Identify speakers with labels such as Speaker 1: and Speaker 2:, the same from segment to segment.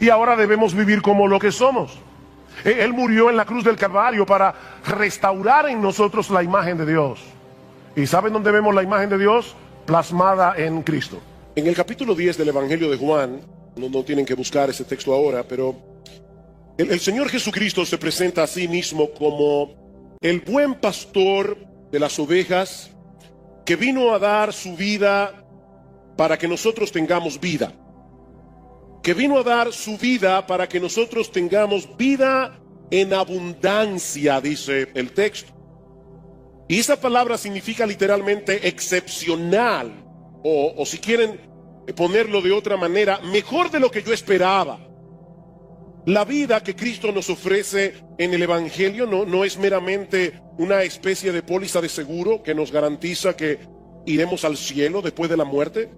Speaker 1: y ahora debemos vivir como lo que somos. Él murió en la cruz del Calvario para restaurar en nosotros la imagen de Dios. ¿Y saben dónde vemos la imagen de Dios? Plasmada en Cristo. En el capítulo 10 del Evangelio de Juan, no tienen que buscar ese texto ahora, pero el Señor Jesucristo se presenta a sí mismo como el buen pastor de las ovejas, que vino a dar su vida para que nosotros tengamos vida. Que vino a dar su vida para que nosotros tengamos vida en abundancia, dice el texto. Y esa palabra significa literalmente excepcional, o si quieren ponerlo de otra manera, mejor de lo que yo esperaba. La vida que Cristo nos ofrece en el Evangelio no es meramente una especie de póliza de seguro que nos garantiza que iremos al cielo después de la muerte.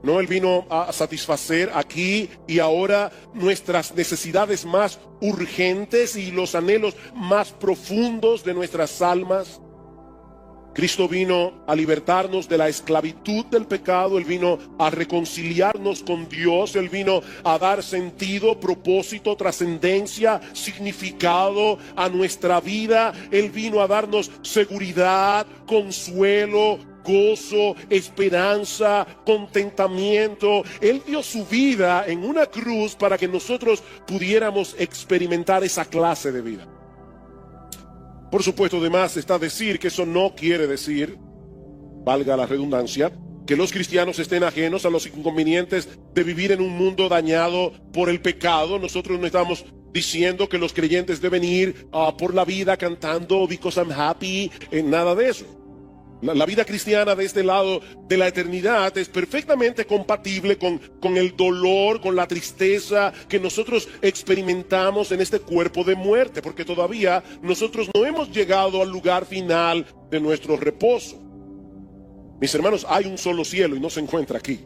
Speaker 1: No, Él vino a satisfacer aquí y ahora nuestras necesidades más urgentes y los anhelos más profundos de nuestras almas. Cristo vino a libertarnos de la esclavitud del pecado. Él vino a reconciliarnos con Dios. Él vino a dar sentido, propósito, trascendencia, significado a nuestra vida. Él vino a darnos seguridad, consuelo, gozo, esperanza, contentamiento. Él dio su vida en una cruz para que nosotros pudiéramos experimentar esa clase de vida. Por supuesto, además está decir que eso no quiere decir, valga la redundancia, que los cristianos estén ajenos a los inconvenientes de vivir en un mundo dañado por el pecado. Nosotros no estamos diciendo que los creyentes deben ir por la vida cantando "Because I'm happy", nada de eso. La vida cristiana de este lado de la eternidad es perfectamente compatible con el dolor, con la tristeza que nosotros experimentamos en este cuerpo de muerte, porque todavía nosotros no hemos llegado al lugar final de nuestro reposo. Mis hermanos, hay un solo cielo y no se encuentra aquí.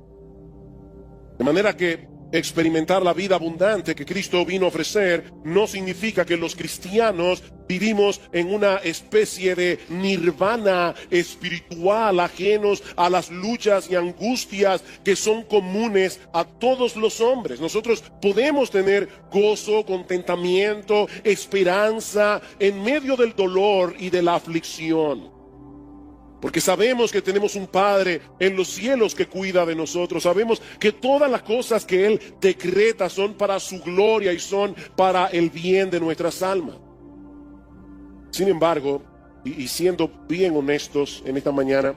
Speaker 1: De manera que experimentar la vida abundante que Cristo vino a ofrecer no significa que los cristianos vivimos en una especie de nirvana espiritual, ajenos a las luchas y angustias que son comunes a todos los hombres. Nosotros podemos tener gozo, contentamiento, esperanza en medio del dolor y de la aflicción. Porque sabemos que tenemos un Padre en los cielos que cuida de nosotros. Sabemos que todas las cosas que Él decreta son para su gloria y son para el bien de nuestras almas. Sin embargo, y siendo bien honestos en esta mañana,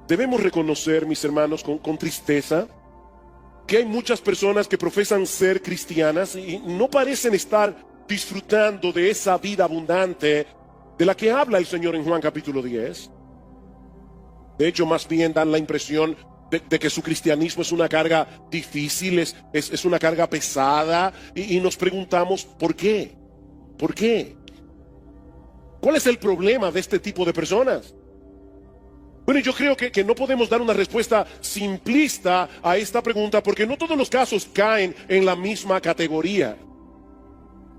Speaker 1: debemos reconocer, mis hermanos, con tristeza, que hay muchas personas que profesan ser cristianas y no parecen estar disfrutando de esa vida abundante de la que habla el Señor en Juan capítulo 10. De hecho, más bien dan la impresión de que su cristianismo es una carga difícil, es una carga pesada, y nos preguntamos, ¿por qué? ¿Por qué? ¿Cuál es el problema de este tipo de personas? Bueno, yo creo que no podemos dar una respuesta simplista a esta pregunta, porque no todos los casos caen en la misma categoría.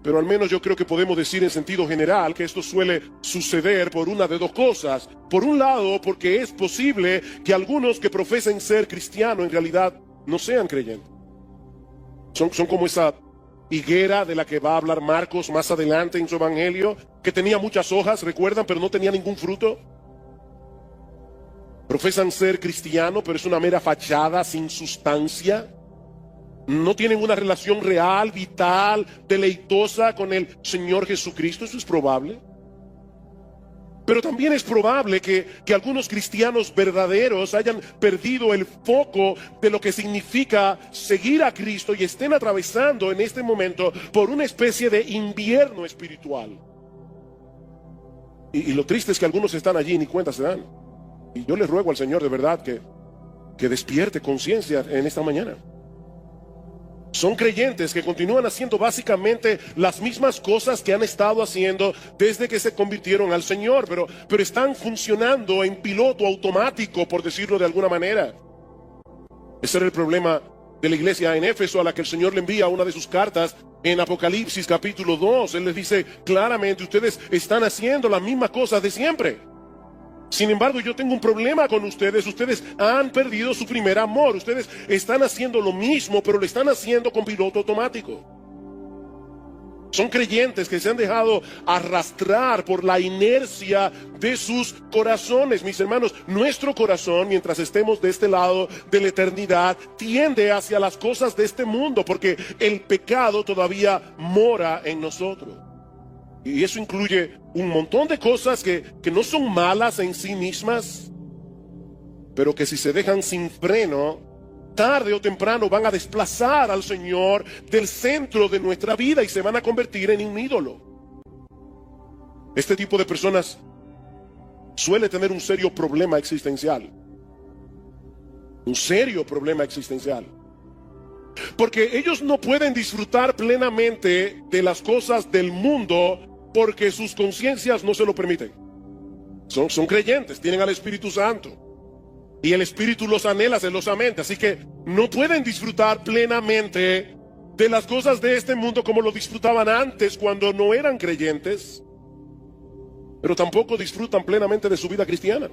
Speaker 1: Pero al menos yo creo que podemos decir en sentido general que esto suele suceder por una de dos cosas. Por un lado, porque es posible que algunos que profesen ser cristianos en realidad no sean creyentes. Son como esa higuera de la que va a hablar Marcos más adelante en su evangelio, que tenía muchas hojas, recuerdan, pero no tenía ningún fruto. Profesan ser cristianos, pero es una mera fachada sin sustancia. No tienen una relación real, vital, deleitosa con el Señor Jesucristo. Eso es probable. Pero también es probable que algunos cristianos verdaderos hayan perdido el foco de lo que significa seguir a Cristo y estén atravesando en este momento por una especie de invierno espiritual. Y lo triste es que algunos están allí y ni cuenta se dan. Y yo les ruego al Señor de verdad que despierte conciencia en esta mañana. Son creyentes que continúan haciendo básicamente las mismas cosas que han estado haciendo desde que se convirtieron al Señor, pero están funcionando en piloto automático, por decirlo de alguna manera. Ese era el problema de la iglesia en Éfeso, a la que el Señor le envía una de sus cartas en Apocalipsis capítulo 2. Él les dice claramente: ustedes están haciendo las mismas cosas de siempre. Sin embargo, yo tengo un problema con ustedes. Ustedes han perdido su primer amor. Ustedes están haciendo lo mismo, pero lo están haciendo con piloto automático. Son creyentes que se han dejado arrastrar por la inercia de sus corazones. Mis hermanos, nuestro corazón, mientras estemos de este lado de la eternidad, tiende hacia las cosas de este mundo, porque el pecado todavía mora en nosotros. Y eso incluye un montón de cosas que no son malas en sí mismas, pero que si se dejan sin freno, tarde o temprano van a desplazar al Señor del centro de nuestra vida y se van a convertir en un ídolo. Este tipo de personas suele tener un serio problema existencial. Un serio problema existencial. Porque ellos no pueden disfrutar plenamente de las cosas del mundo porque sus conciencias no se lo permiten. Son creyentes, tienen al Espíritu Santo. Y el Espíritu los anhela celosamente, así que no pueden disfrutar plenamente de las cosas de este mundo como lo disfrutaban antes cuando no eran creyentes, pero tampoco disfrutan plenamente de su vida cristiana,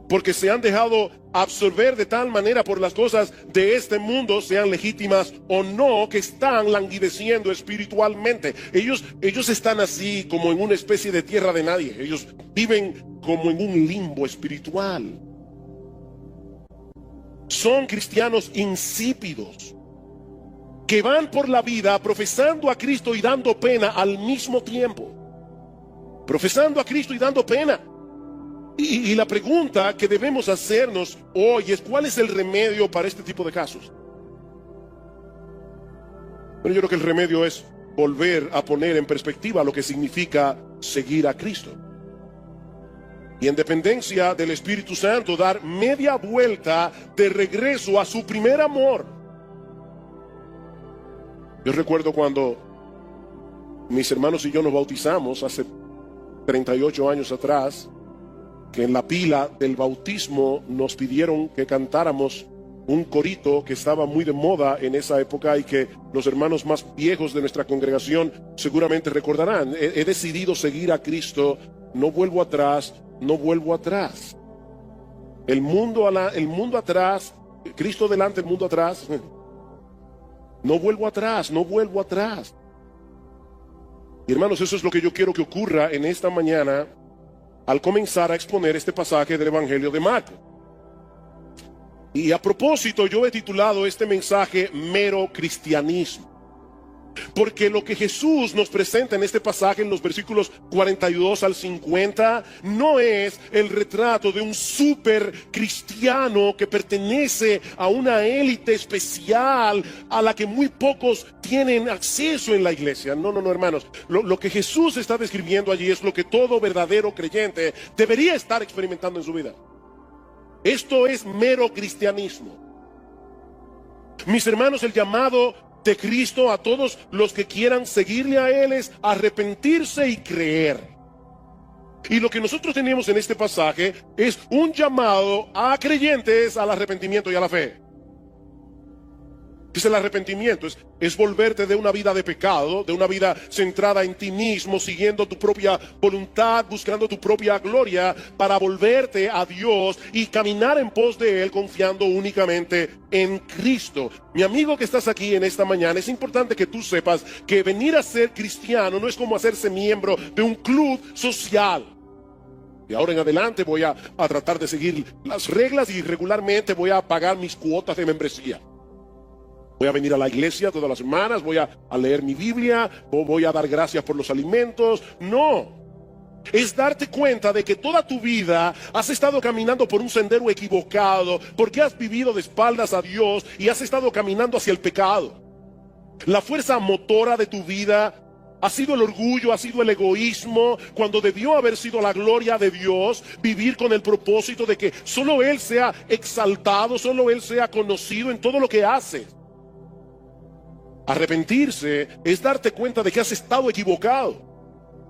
Speaker 1: porque se han dejado absorber de tal manera por las cosas de este mundo, sean legítimas o no, que están languideciendo espiritualmente. Ellos están así como en una especie de tierra de nadie. Ellos viven como en un limbo espiritual. Son cristianos insípidos que van por la vida profesando a Cristo y dando pena al mismo tiempo. Profesando a Cristo y dando pena. Y la pregunta que debemos hacernos hoy es: ¿cuál es el remedio para este tipo de casos? Bueno, yo creo que el remedio es volver a poner en perspectiva lo que significa seguir a Cristo. Y en dependencia del Espíritu Santo, dar media vuelta de regreso a su primer amor. Yo recuerdo cuando mis hermanos y yo nos bautizamos hace 38 años atrás, que en la pila del bautismo nos pidieron que cantáramos un corito que estaba muy de moda en esa época y que los hermanos más viejos de nuestra congregación seguramente recordarán. He decidido seguir a Cristo, no vuelvo atrás, no vuelvo atrás. El mundo atrás, Cristo delante, el mundo atrás. No vuelvo atrás, no vuelvo atrás. Y hermanos, eso es lo que yo quiero que ocurra en esta mañana al comenzar a exponer este pasaje del Evangelio de Marcos. Y a propósito, yo he titulado este mensaje Mero Cristianismo. Porque lo que Jesús nos presenta en este pasaje, en los versículos 42 al 50, no es el retrato de un super cristiano que pertenece a una élite especial a la que muy pocos tienen acceso en la iglesia. No, hermanos. Lo que Jesús está describiendo allí es lo que todo verdadero creyente debería estar experimentando en su vida. Esto es mero cristianismo. Mis hermanos, el llamado de Cristo a todos los que quieran seguirle a Él es arrepentirse y creer. Y lo que nosotros tenemos en este pasaje es un llamado a creyentes al arrepentimiento y a la fe. Dice, el arrepentimiento es volverte de una vida de pecado, de una vida centrada en ti mismo, siguiendo tu propia voluntad, buscando tu propia gloria, para volverte a Dios y caminar en pos de Él, confiando únicamente en Cristo. Mi amigo que estás aquí en esta mañana, es importante que tú sepas que venir a ser cristiano no es como hacerse miembro de un club social. De ahora en adelante voy a tratar de seguir las reglas y regularmente voy a pagar mis cuotas de membresía. Voy a venir a la iglesia todas las semanas, voy a leer mi Biblia, o voy a dar gracias por los alimentos. No, es darte cuenta de que toda tu vida has estado caminando por un sendero equivocado, porque has vivido de espaldas a Dios y has estado caminando hacia el pecado. La fuerza motora de tu vida ha sido el orgullo, ha sido el egoísmo, cuando debió haber sido la gloria de Dios, vivir con el propósito de que solo Él sea exaltado, solo Él sea conocido en todo lo que haces. Arrepentirse es darte cuenta de que has estado equivocado.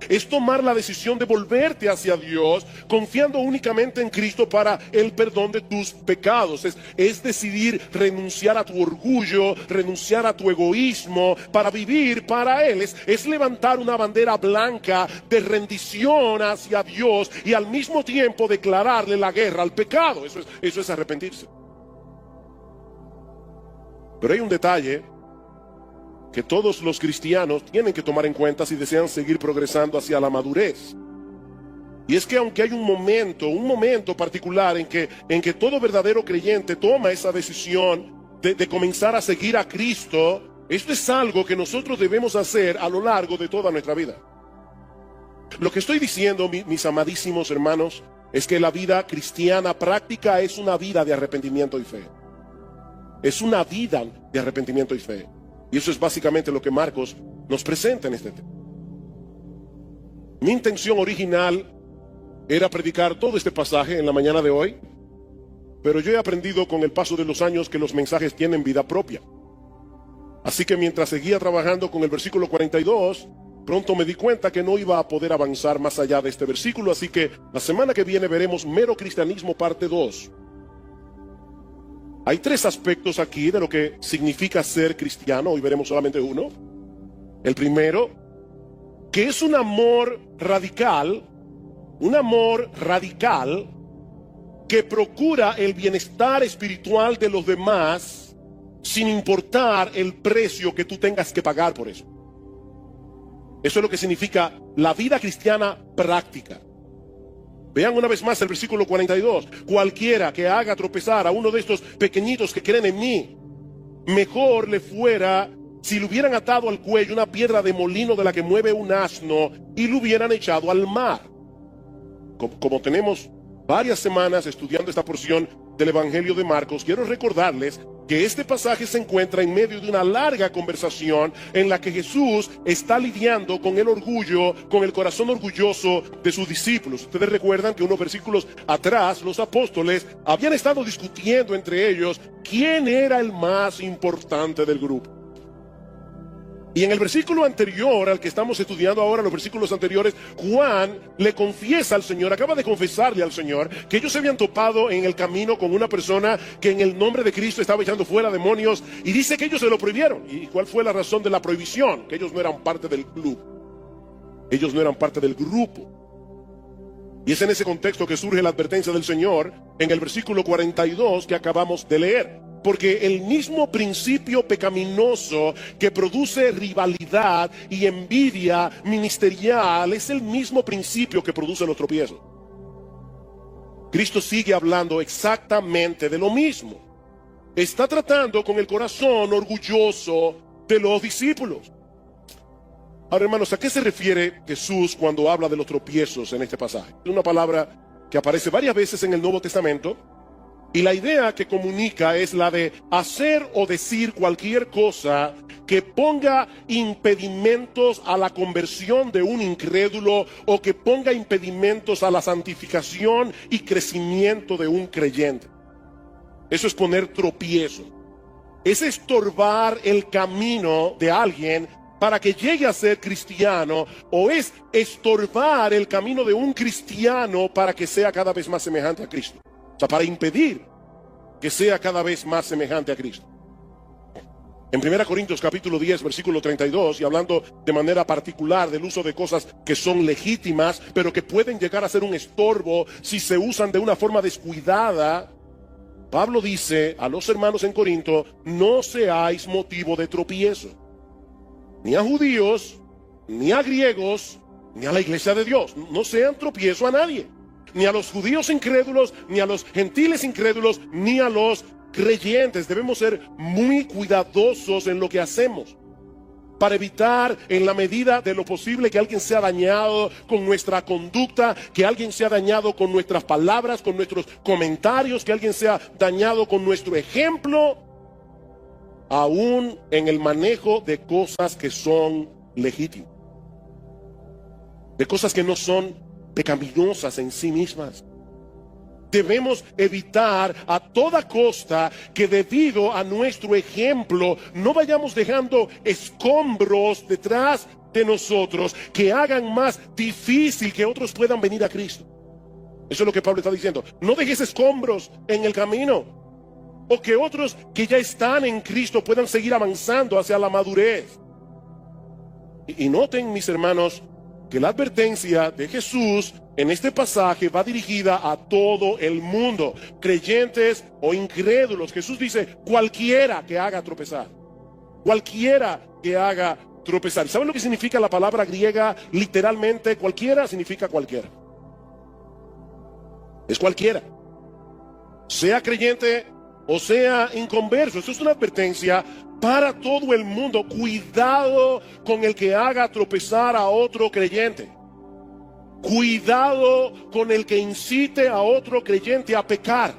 Speaker 1: Es tomar la decisión de volverte hacia Dios, confiando únicamente en Cristo para el perdón de tus pecados. Es decidir renunciar a tu orgullo, renunciar a tu egoísmo, para vivir para Él. Es levantar una bandera blanca de rendición hacia Dios y al mismo tiempo declararle la guerra al pecado. Eso es arrepentirse. Pero hay un detalle que todos los cristianos tienen que tomar en cuenta si desean seguir progresando hacia la madurez. Y es que aunque hay un momento particular en que todo verdadero creyente toma esa decisión de comenzar a seguir a Cristo, esto es algo que nosotros debemos hacer a lo largo de toda nuestra vida. Lo que estoy diciendo, mis amadísimos hermanos, es que la vida cristiana práctica es una vida de arrepentimiento y fe. Es una vida de arrepentimiento y fe. Y eso es básicamente lo que Marcos nos presenta en este tema. Mi intención original era predicar todo este pasaje en la mañana de hoy, pero yo he aprendido con el paso de los años que los mensajes tienen vida propia. Así que mientras seguía trabajando con el versículo 42, pronto me di cuenta que no iba a poder avanzar más allá de este versículo, así que la semana que viene veremos Mero Cristianismo parte 2. Hay 3 aspectos aquí de lo que significa ser cristiano. Hoy veremos solamente uno. El primero, que es un amor radical que procura el bienestar espiritual de los demás sin importar el precio que tú tengas que pagar por eso. Eso es lo que significa la vida cristiana práctica. Vean una vez más el versículo 42. Cualquiera que haga tropezar a uno de estos pequeñitos que creen en mí, mejor le fuera si le hubieran atado al cuello una piedra de molino de la que mueve un asno y lo hubieran echado al mar. Como tenemos varias semanas estudiando esta porción del Evangelio de Marcos, quiero recordarles que este pasaje se encuentra en medio de una larga conversación en la que Jesús está lidiando con el orgullo, con el corazón orgulloso de sus discípulos. Ustedes recuerdan que unos versículos atrás los apóstoles habían estado discutiendo entre ellos quién era el más importante del grupo. Y en el versículo anterior al que estamos estudiando ahora, los versículos anteriores, Juan le confiesa al Señor, acaba de confesarle al Señor, que ellos se habían topado en el camino con una persona que en el nombre de Cristo estaba echando fuera demonios, y dice que ellos se lo prohibieron. ¿Y cuál fue la razón de la prohibición? Que ellos no eran parte del club. Ellos no eran parte del grupo. Y es en ese contexto que surge la advertencia del Señor en el versículo 42 que acabamos de leer. Porque el mismo principio pecaminoso que produce rivalidad y envidia ministerial es el mismo principio que produce los tropiezos. Cristo sigue hablando exactamente de lo mismo. Está tratando con el corazón orgulloso de los discípulos. Ahora, hermanos, ¿a qué se refiere Jesús cuando habla de los tropiezos en este pasaje? Es una palabra que aparece varias veces en el Nuevo Testamento. Y la idea que comunica es la de hacer o decir cualquier cosa que ponga impedimentos a la conversión de un incrédulo o que ponga impedimentos a la santificación y crecimiento de un creyente. Eso es poner tropiezo. Es estorbar el camino de alguien para que llegue a ser cristiano, o es estorbar el camino de un cristiano para que sea cada vez más semejante a Cristo. O sea, para impedir que sea cada vez más semejante a Cristo. En 1 Corintios capítulo 10, versículo 32, y hablando de manera particular del uso de cosas que son legítimas, pero que pueden llegar a ser un estorbo si se usan de una forma descuidada, Pablo dice a los hermanos en Corinto: no seáis motivo de tropiezo, ni a judíos, ni a griegos, ni a la iglesia de Dios. No sean tropiezo a nadie. Ni a los judíos incrédulos, ni a los gentiles incrédulos, ni a los creyentes. Debemos ser muy cuidadosos en lo que hacemos para evitar en la medida de lo posible que alguien sea dañado con nuestra conducta, que alguien sea dañado con nuestras palabras, con nuestros comentarios, que alguien sea dañado con nuestro ejemplo, aún en el manejo de cosas que son legítimas, de cosas que no son pecaminosas en sí mismas, Debemos evitar a toda costa que debido a nuestro ejemplo no vayamos dejando escombros detrás de nosotros que hagan más difícil que otros puedan venir a Cristo. Eso es lo que Pablo está diciendo. No dejes escombros en el camino, o que otros que ya están en Cristo puedan seguir avanzando hacia la madurez. Y noten, mis hermanos, que la advertencia de Jesús en este pasaje va dirigida a todo el mundo, creyentes o incrédulos. Jesús dice, cualquiera que haga tropezar, cualquiera que haga tropezar. ¿Saben lo que significa la palabra griega? Literalmente, cualquiera significa cualquiera. Es cualquiera, sea creyente o sea inconverso. Esto es una advertencia para todo el mundo. Cuidado con el que haga tropezar a otro creyente. Cuidado con el que incite a otro creyente a pecar.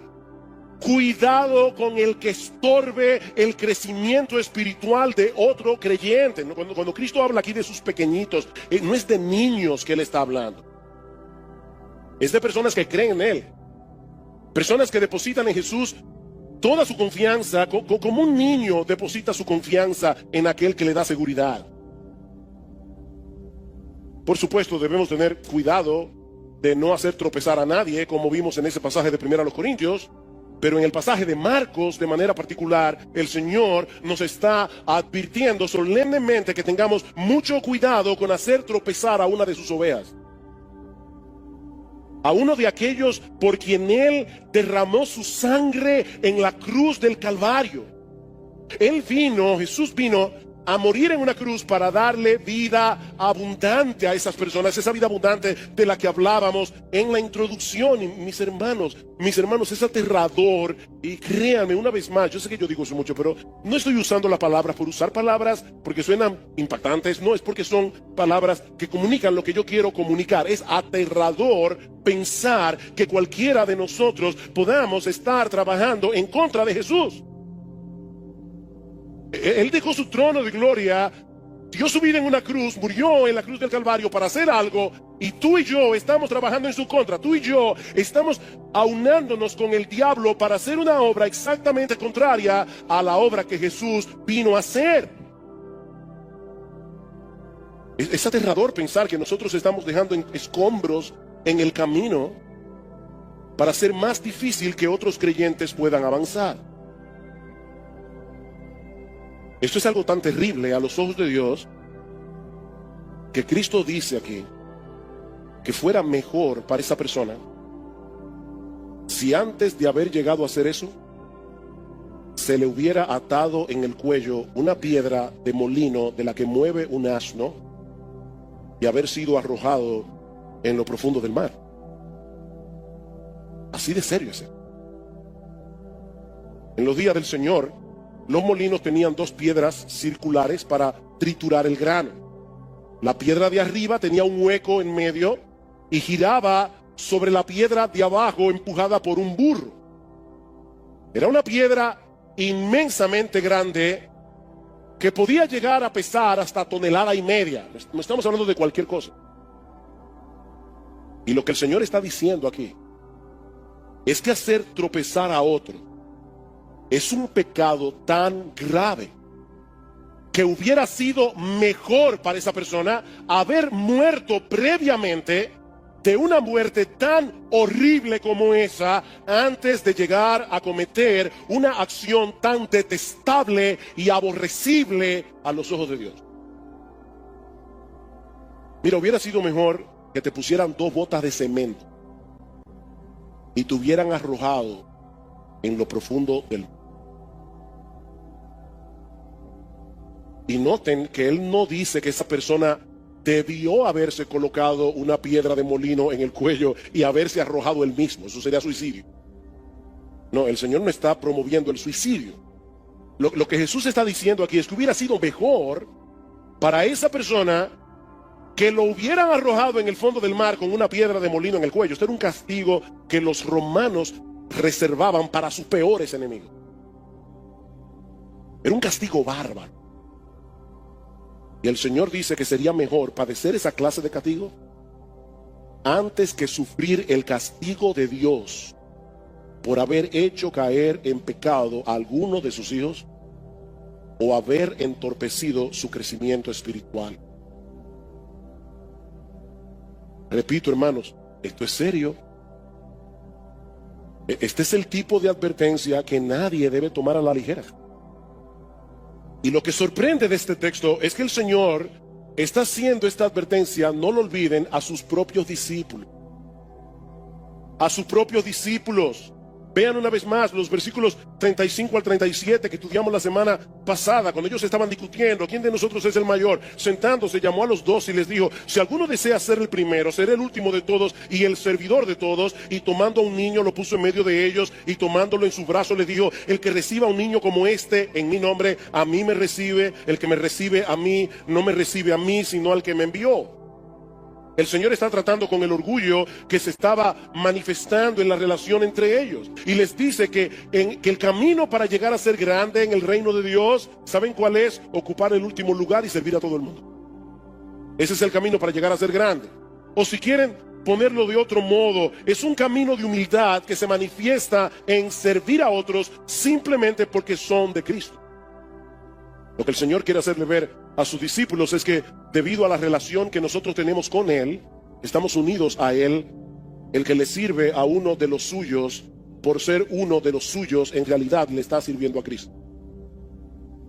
Speaker 1: Cuidado con el que estorbe el crecimiento espiritual de otro creyente. Cuando Cristo habla aquí de sus pequeñitos, no es de niños que Él está hablando. Es de personas que creen en Él. Personas que depositan en Jesús toda su confianza, como un niño deposita su confianza en aquel que le da seguridad. Por supuesto, debemos tener cuidado de no hacer tropezar a nadie, como vimos en ese pasaje de 1 Corintios, pero en el pasaje de Marcos, de manera particular, el Señor nos está advirtiendo solemnemente que tengamos mucho cuidado con hacer tropezar a una de sus ovejas, a uno de aquellos por quien Él derramó su sangre en la cruz del Calvario. Jesús vino a morir en una cruz para darle vida abundante a esas personas, esa vida abundante de la que hablábamos en la introducción. Y mis hermanos, es aterrador. Y créanme, una vez más, yo sé que yo digo eso mucho, pero no estoy usando la palabra por usar palabras porque suenan impactantes, no, es porque son palabras que comunican lo que yo quiero comunicar. Es aterrador pensar que cualquiera de nosotros podamos estar trabajando en contra de Jesús. Él dejó su trono de gloria, dio su vida en una cruz, murió en la cruz del Calvario para hacer algo, y tú y yo estamos trabajando en su contra. Tú y yo estamos aunándonos con el diablo para hacer una obra exactamente contraria a la obra que Jesús vino a hacer. Es aterrador pensar que nosotros estamos dejando escombros en el camino para hacer más difícil que otros creyentes puedan avanzar. Esto es algo tan terrible a los ojos de Dios que Cristo dice aquí que fuera mejor para esa persona si antes de haber llegado a hacer eso se le hubiera atado en el cuello una piedra de molino de la que mueve un asno y haber sido arrojado en lo profundo del mar. Así de serio es. En los días del Señor, los molinos tenían dos piedras circulares para triturar el grano. La piedra de arriba tenía un hueco en medio y giraba sobre la piedra de abajo empujada por un burro. Era una piedra inmensamente grande que podía llegar a pesar hasta 1,5 toneladas. No estamos hablando de cualquier cosa. Y lo que el Señor está diciendo aquí es que hacer tropezar a otro es un pecado tan grave que hubiera sido mejor para esa persona haber muerto previamente de una muerte tan horrible como esa antes de llegar a cometer una acción tan detestable y aborrecible a los ojos de Dios. Mira, hubiera sido mejor que te pusieran 2 botas de cemento y te hubieran arrojado en lo profundo del mar. Y noten que Él no dice que esa persona debió haberse colocado una piedra de molino en el cuello y haberse arrojado él mismo. Eso sería suicidio. No, el Señor no está promoviendo el suicidio. Lo que Jesús está diciendo aquí es que hubiera sido mejor para esa persona que lo hubieran arrojado en el fondo del mar con una piedra de molino en el cuello. Esto era un castigo que los romanos reservaban para sus peores enemigos. Era un castigo bárbaro. Y el Señor dice que sería mejor padecer esa clase de castigo antes que sufrir el castigo de Dios por haber hecho caer en pecado a alguno de sus hijos o haber entorpecido su crecimiento espiritual. Repito, hermanos, esto es serio. Este es el tipo de advertencia que nadie debe tomar a la ligera. Y lo que sorprende de este texto es que el Señor está haciendo esta advertencia, no lo olviden, a sus propios discípulos. A sus propios discípulos. Vean una vez más los versículos 35 al 37 que estudiamos la semana pasada, cuando ellos estaban discutiendo quién de nosotros es el mayor. Sentándose, llamó a los 12 y les dijo: si alguno desea ser el primero, seré el último de todos y el servidor de todos. Y tomando a un niño, lo puso en medio de ellos, y tomándolo en su brazo les dijo: el que reciba a un niño como este en mi nombre, a mí me recibe. El que me recibe a mí, no me recibe a mí, sino al que me envió. El Señor está tratando con el orgullo que se estaba manifestando en la relación entre ellos. Y les dice que el camino para llegar a ser grande en el reino de Dios, ¿saben cuál es? Ocupar el último lugar y servir a todo el mundo. Ese es el camino para llegar a ser grande. O si quieren ponerlo de otro modo, es un camino de humildad que se manifiesta en servir a otros simplemente porque son de Cristo. Lo que el Señor quiere hacerle ver a sus discípulos es que debido a la relación que nosotros tenemos con Él, estamos unidos a Él. El que le sirve a uno de los suyos, por ser uno de los suyos, en realidad le está sirviendo a Cristo.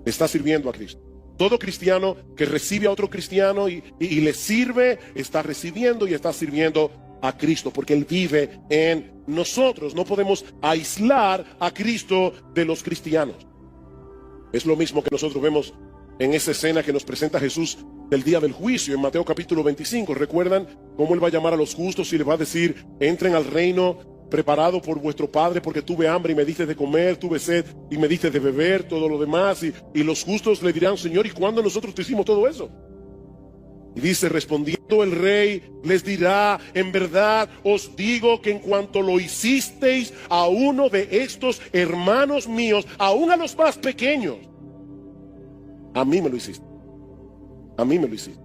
Speaker 1: Le está sirviendo a Cristo. Todo cristiano que recibe a otro cristiano y le sirve, está recibiendo y está sirviendo a Cristo, porque Él vive en nosotros. No podemos aislar a Cristo de los cristianos. Es lo mismo que nosotros vemos en esa escena que nos presenta Jesús del día del juicio en Mateo capítulo 25. ¿Recuerdan cómo Él va a llamar a los justos y les va a decir: entren al reino preparado por vuestro Padre, porque tuve hambre y me diste de comer, tuve sed y me diste de beber, todo lo demás? Y los justos le dirán: Señor, ¿y cuándo nosotros te hicimos todo eso? Y dice: respondiendo el rey, les dirá: en verdad os digo que en cuanto lo hicisteis a uno de estos hermanos míos, aún a los más pequeños, a mí me lo hiciste. A mí me lo hiciste.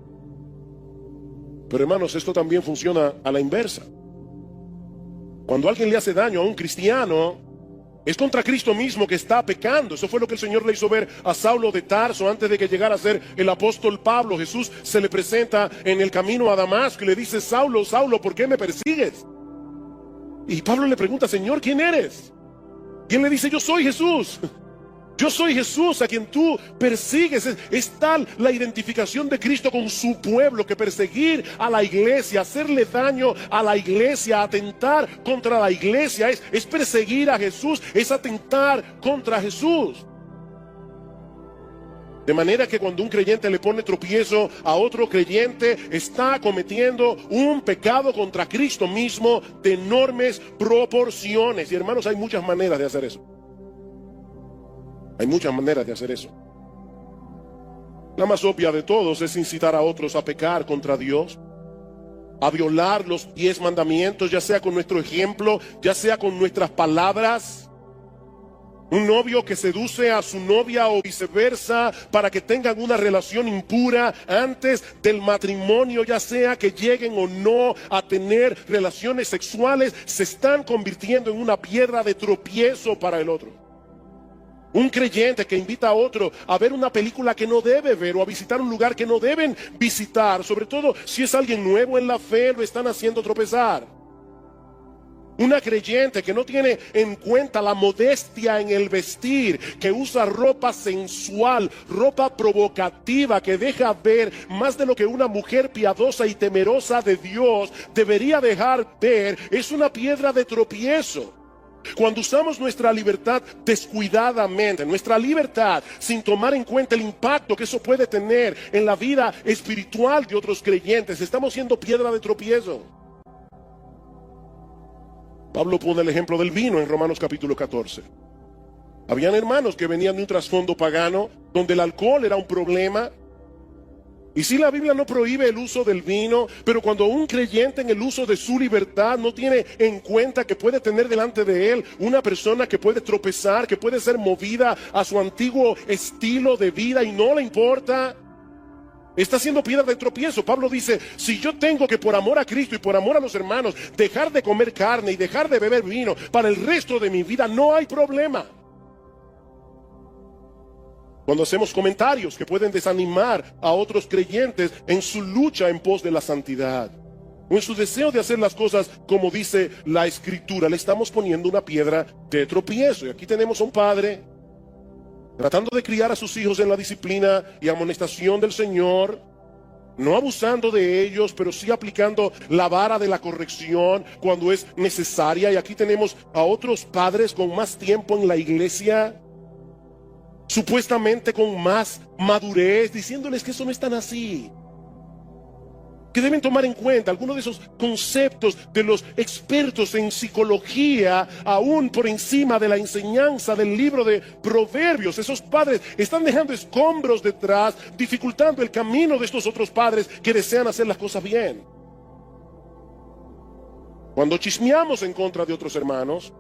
Speaker 1: Pero hermanos, esto también funciona a la inversa. Cuando alguien le hace daño a un cristiano, es contra Cristo mismo que está pecando. Eso fue lo que el Señor le hizo ver a Saulo de Tarso antes de que llegara a ser el apóstol Pablo. Jesús se le presenta en el camino a Damasco y le dice: Saulo, Saulo, ¿por qué me persigues? Y Pablo le pregunta: Señor, ¿quién eres? Y él le dice: yo soy Jesús. Yo soy Jesús a quien tú persigues. Es tal la identificación de Cristo con su pueblo que perseguir a la iglesia, hacerle daño a la iglesia, atentar contra la iglesia, es perseguir a Jesús, es atentar contra Jesús. De manera que cuando un creyente le pone tropiezo a otro creyente, está cometiendo un pecado contra Cristo mismo de enormes proporciones. Y hermanos, hay muchas maneras de hacer eso. Hay muchas maneras de hacer eso. La más obvia de todos es incitar a otros a pecar contra Dios, a violar los 10 mandamientos, ya sea con nuestro ejemplo, ya sea con nuestras palabras. Un novio que seduce a su novia o viceversa para que tengan una relación impura antes del matrimonio, ya sea que lleguen o no a tener relaciones sexuales, se están convirtiendo en una piedra de tropiezo para el otro. Un creyente que invita a otro a ver una película que no debe ver o a visitar un lugar que no deben visitar, sobre todo si es alguien nuevo en la fe, lo están haciendo tropezar. Una creyente que no tiene en cuenta la modestia en el vestir, que usa ropa sensual, ropa provocativa, que deja ver más de lo que una mujer piadosa y temerosa de Dios debería dejar ver, es una piedra de tropiezo. Cuando usamos nuestra libertad descuidadamente, nuestra libertad sin tomar en cuenta el impacto que eso puede tener en la vida espiritual de otros creyentes, estamos siendo piedra de tropiezo. Pablo pone el ejemplo del vino en Romanos capítulo 14. Habían hermanos que venían de un trasfondo pagano, donde el alcohol era un problema. Y sí, la Biblia no prohíbe el uso del vino, pero cuando un creyente en el uso de su libertad no tiene en cuenta que puede tener delante de él una persona que puede tropezar, que puede ser movida a su antiguo estilo de vida y no le importa, Está siendo piedra de tropiezo. Pablo dice, si yo tengo que por amor a Cristo y por amor a los hermanos dejar de comer carne y dejar de beber vino para el resto de mi vida, no hay problema. Cuando hacemos comentarios que pueden desanimar a otros creyentes en su lucha en pos de la santidad, o en su deseo de hacer las cosas como dice la Escritura, le estamos poniendo una piedra de tropiezo. Y aquí tenemos a un padre tratando de criar a sus hijos en la disciplina y amonestación del Señor, no abusando de ellos, pero sí aplicando la vara de la corrección cuando es necesaria. Y aquí tenemos a otros padres con más tiempo en la iglesia, supuestamente con más madurez, diciéndoles que eso no es tan así, que deben tomar en cuenta algunos de esos conceptos de los expertos en psicología, aún por encima de la enseñanza del libro de Proverbios. Esos padres están dejando escombros detrás, dificultando el camino de estos otros padres que desean hacer las cosas bien. Cuando chismeamos en contra de otros hermanos,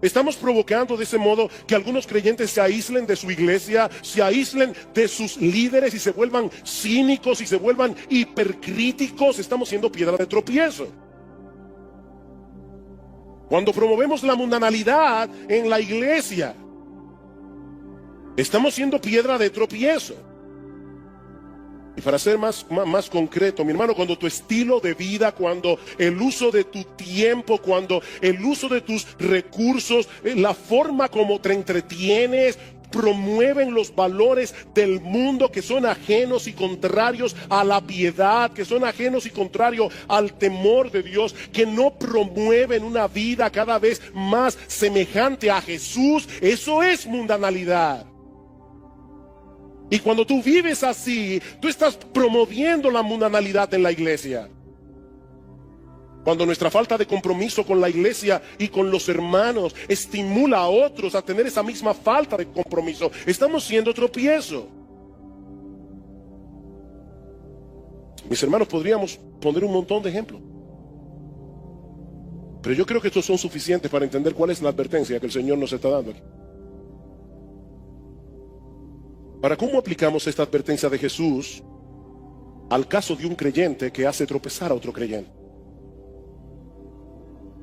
Speaker 1: estamos provocando de ese modo que algunos creyentes se aíslen de su iglesia, se aíslen de sus líderes y se vuelvan cínicos y se vuelvan hipercríticos. Estamos siendo piedra de tropiezo. Cuando promovemos la mundanalidad en la iglesia, estamos siendo piedra de tropiezo. Y para ser más concreto, mi hermano, cuando tu estilo de vida, cuando el uso de tu tiempo, cuando el uso de tus recursos, la forma como te entretienes, promueven los valores del mundo que son ajenos y contrarios a la piedad, que son ajenos y contrarios al temor de Dios, que no promueven una vida cada vez más semejante a Jesús, eso es mundanalidad. Y cuando tú vives así, tú estás promoviendo la mundanalidad en la iglesia. Cuando nuestra falta de compromiso con la iglesia y con los hermanos estimula a otros a tener esa misma falta de compromiso, estamos siendo tropiezo. Mis hermanos, podríamos poner un montón de ejemplos, pero yo creo que estos son suficientes para entender cuál es la advertencia que el Señor nos está dando aquí. Ahora, ¿cómo aplicamos esta advertencia de Jesús al caso de un creyente que hace tropezar a otro creyente?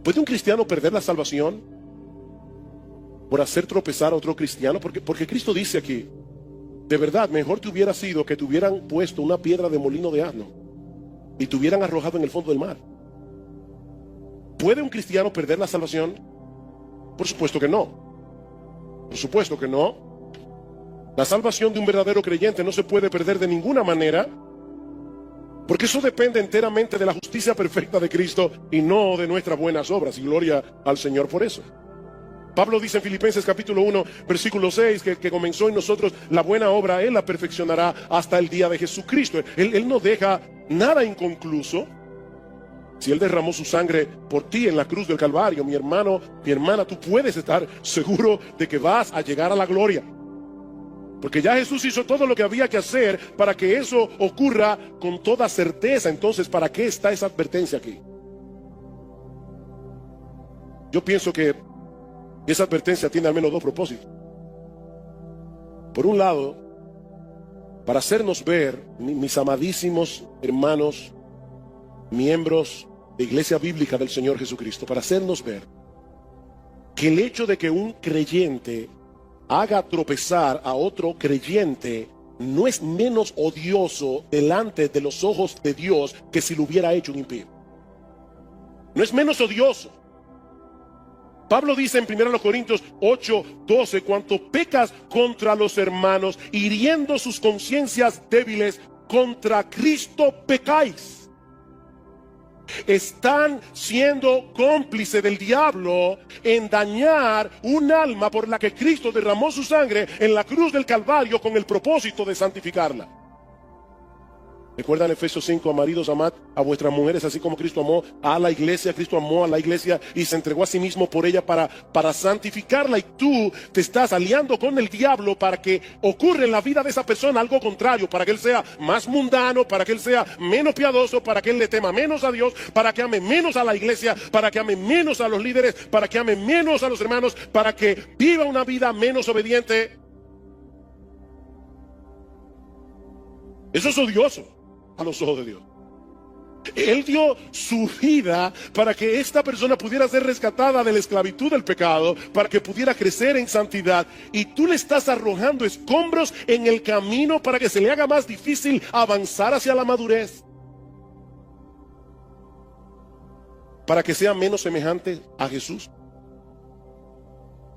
Speaker 1: ¿Puede un cristiano perder la salvación por hacer tropezar a otro cristiano? Porque Cristo dice aquí, de verdad, mejor te hubiera sido que te hubieran puesto una piedra de molino de asno y te hubieran arrojado en el fondo del mar. ¿Puede un cristiano perder la salvación? Por supuesto que no. Por supuesto que no. La salvación de un verdadero creyente no se puede perder de ninguna manera, porque eso depende enteramente de la justicia perfecta de Cristo y no de nuestras buenas obras. Y gloria al Señor por eso. Pablo dice en Filipenses capítulo 1, versículo 6, que comenzó en nosotros la buena obra, Él la perfeccionará hasta el día de Jesucristo. Él no deja nada inconcluso. Si Él derramó su sangre por ti en la cruz del Calvario, mi hermano, mi hermana, tú puedes estar seguro de que vas a llegar a la gloria. Porque ya Jesús hizo todo lo que había que hacer para que eso ocurra con toda certeza. Entonces, ¿para qué está esa advertencia aquí? Yo pienso que esa advertencia tiene al menos dos propósitos. Por un lado, para hacernos ver, mis amadísimos hermanos, miembros de Iglesia Bíblica del Señor Jesucristo, para hacernos ver que el hecho de que un creyente haga tropezar a otro creyente no es menos odioso delante de los ojos de Dios que si lo hubiera hecho un impío. No es menos odioso. Pablo dice en 1 Corintios 8:12, cuanto pecas contra los hermanos, hiriendo sus conciencias débiles, contra Cristo pecáis. Están siendo cómplices del diablo en dañar un alma por la que Cristo derramó su sangre en la cruz del Calvario con el propósito de santificarla. Recuerdan Efesios 5, maridos, amad a vuestras mujeres así como Cristo amó a la iglesia. Cristo amó a la iglesia y se entregó a sí mismo por ella para santificarla. Y tú te estás aliando con el diablo para que ocurra en la vida de esa persona algo contrario, para que él sea más mundano, para que él sea menos piadoso, para que él le tema menos a Dios, para que ame menos a la iglesia, para que ame menos a los líderes, para que ame menos a los hermanos, para que viva una vida menos obediente. Eso es odioso a los ojos de Dios. Él dio su vida para que esta persona pudiera ser rescatada de la esclavitud del pecado, para que pudiera crecer en santidad, y tú le estás arrojando escombros en el camino para que se le haga más difícil avanzar hacia la madurez, para que sea menos semejante a Jesús.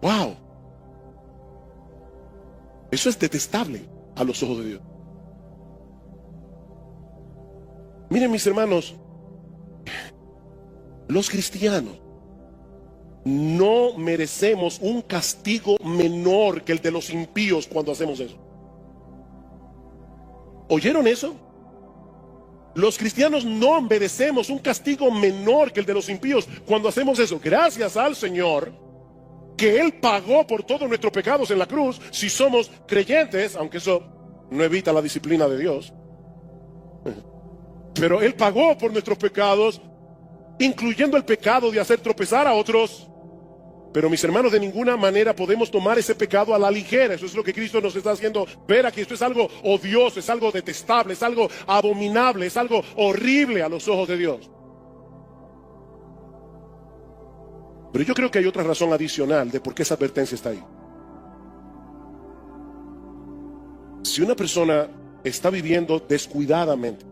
Speaker 1: ¡Wow! Eso es detestable a los ojos de Dios. Miren, mis hermanos, los cristianos no merecemos un castigo menor que el de los impíos cuando hacemos eso. ¿Oyeron eso? Los cristianos no merecemos un castigo menor que el de los impíos cuando hacemos eso. Gracias al Señor que Él pagó por todos nuestros pecados en la cruz, si somos creyentes, aunque eso no evita la disciplina de Dios. Pero Él pagó por nuestros pecados, incluyendo el pecado de hacer tropezar a otros. Pero, mis hermanos, de ninguna manera podemos tomar ese pecado a la ligera. Eso es lo que Cristo nos está haciendo ver aquí. Esto es algo odioso, es algo detestable, es algo abominable, es algo horrible a los ojos de Dios. Pero yo creo que hay otra razón adicional de por qué esa advertencia está ahí. Si una persona está viviendo descuidadamente,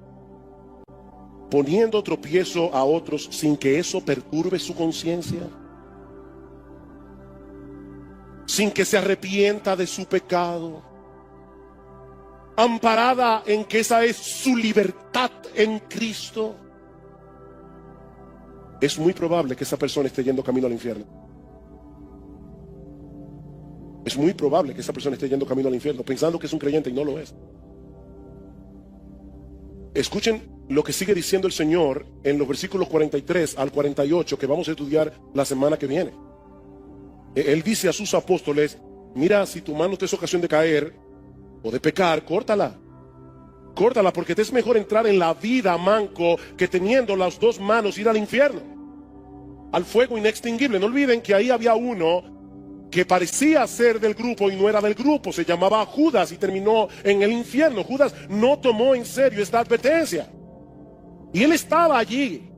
Speaker 1: poniendo tropiezo a otros sin que eso perturbe su conciencia, sin que se arrepienta de su pecado, amparada en que esa es su libertad en Cristo, es muy probable que esa persona esté yendo camino al infierno. Es muy probable que esa persona esté yendo camino al infierno, pensando que es un creyente y no lo es. Escuchen lo que sigue diciendo el Señor en los versículos 43 al 48 que vamos a estudiar la semana que viene. Él dice a sus apóstoles: mira, si tu mano te es ocasión de caer o de pecar, córtala. Córtala, porque te es mejor entrar en la vida manco que teniendo las dos manos ir al infierno, al fuego inextinguible. No olviden que ahí había uno que parecía ser del grupo y no era del grupo. Se llamaba Judas y terminó en el infierno. Judas no tomó en serio esta advertencia. Y él estaba allí.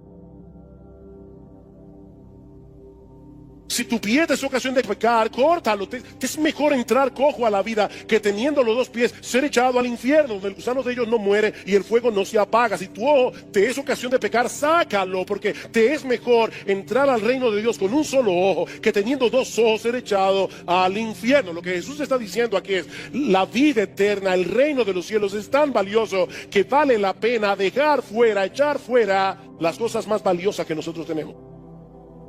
Speaker 1: Si tu pie te es ocasión de pecar, córtalo. Te es mejor entrar cojo a la vida que teniendo los dos pies ser echado al infierno, donde el gusano de ellos no muere y el fuego no se apaga. Si tu ojo te es ocasión de pecar, sácalo, porque te es mejor entrar al reino de Dios con un solo ojo que teniendo dos ojos ser echado al infierno. Lo que Jesús está diciendo aquí es: la vida eterna, el reino de los cielos es tan valioso que vale la pena dejar fuera, echar fuera las cosas más valiosas que nosotros tenemos.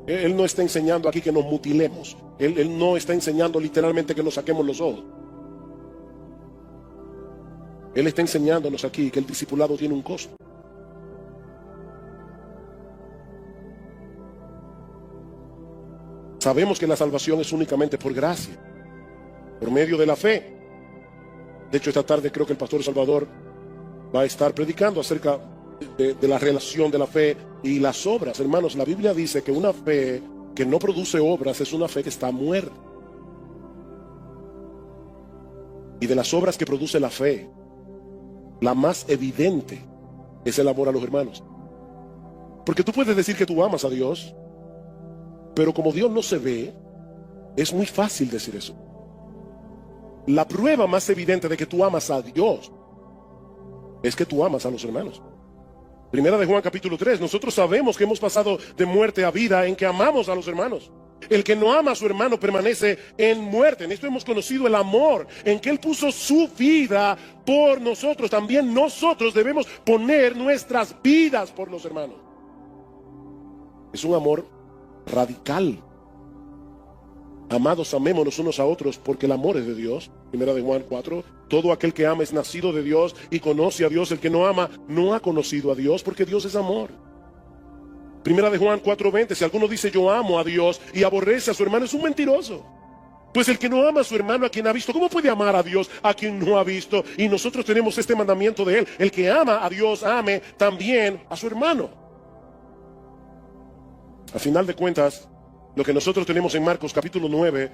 Speaker 1: Él no está enseñando aquí que nos mutilemos. Él no está enseñando literalmente que nos saquemos los ojos. Él está enseñándonos aquí que el discipulado tiene un costo. Sabemos que la salvación es únicamente por gracia, por medio de la fe. De hecho, esta tarde creo que el pastor Salvador va a estar predicando acerca de la relación de la fe y las obras. Hermanos, la Biblia dice que una fe que no produce obras es una fe que está muerta. Y de las obras que produce la fe, la más evidente es el amor a los hermanos. Porque tú puedes decir que tú amas a Dios, pero como Dios no se ve, es muy fácil decir eso. La prueba más evidente de que tú amas a Dios es que tú amas a los hermanos. Primera de Juan capítulo 3, nosotros sabemos que hemos pasado de muerte a vida en que amamos a los hermanos. El que no ama a su hermano permanece en muerte. En esto hemos conocido el amor, en que Él puso su vida por nosotros. También nosotros debemos poner nuestras vidas por los hermanos. Es un amor radical. Amados, amémonos unos a otros, porque el amor es de Dios. Primera de Juan 4, todo aquel que ama es nacido de Dios y conoce a Dios. El que no ama no ha conocido a Dios, porque Dios es amor. Primera de Juan 4:20, si alguno dice yo amo a Dios y aborrece a su hermano, es un mentiroso. Pues el que no ama a su hermano a quien ha visto, ¿cómo puede amar a Dios a quien no ha visto? Y nosotros tenemos este mandamiento de Él: el que ama a Dios, ame también a su hermano. A final de cuentas, lo que nosotros tenemos en Marcos capítulo 9,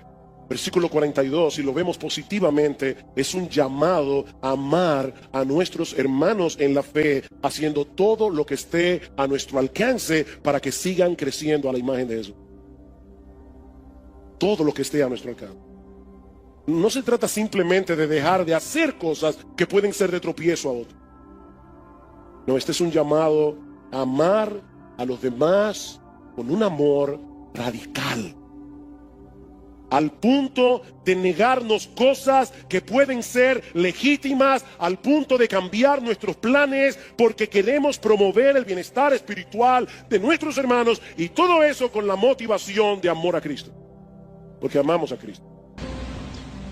Speaker 1: versículo 42, si lo vemos positivamente, es un llamado a amar a nuestros hermanos en la fe, haciendo todo lo que esté a nuestro alcance para que sigan creciendo a la imagen de Jesús. Todo lo que esté a nuestro alcance. No se trata simplemente de dejar de hacer cosas que pueden ser de tropiezo a otros. No, este es un llamado a amar a los demás con un amor radical, al punto de negarnos cosas que pueden ser legítimas, al punto de cambiar nuestros planes porque queremos promover el bienestar espiritual de nuestros hermanos, y todo eso con la motivación de amor a Cristo, porque amamos a Cristo.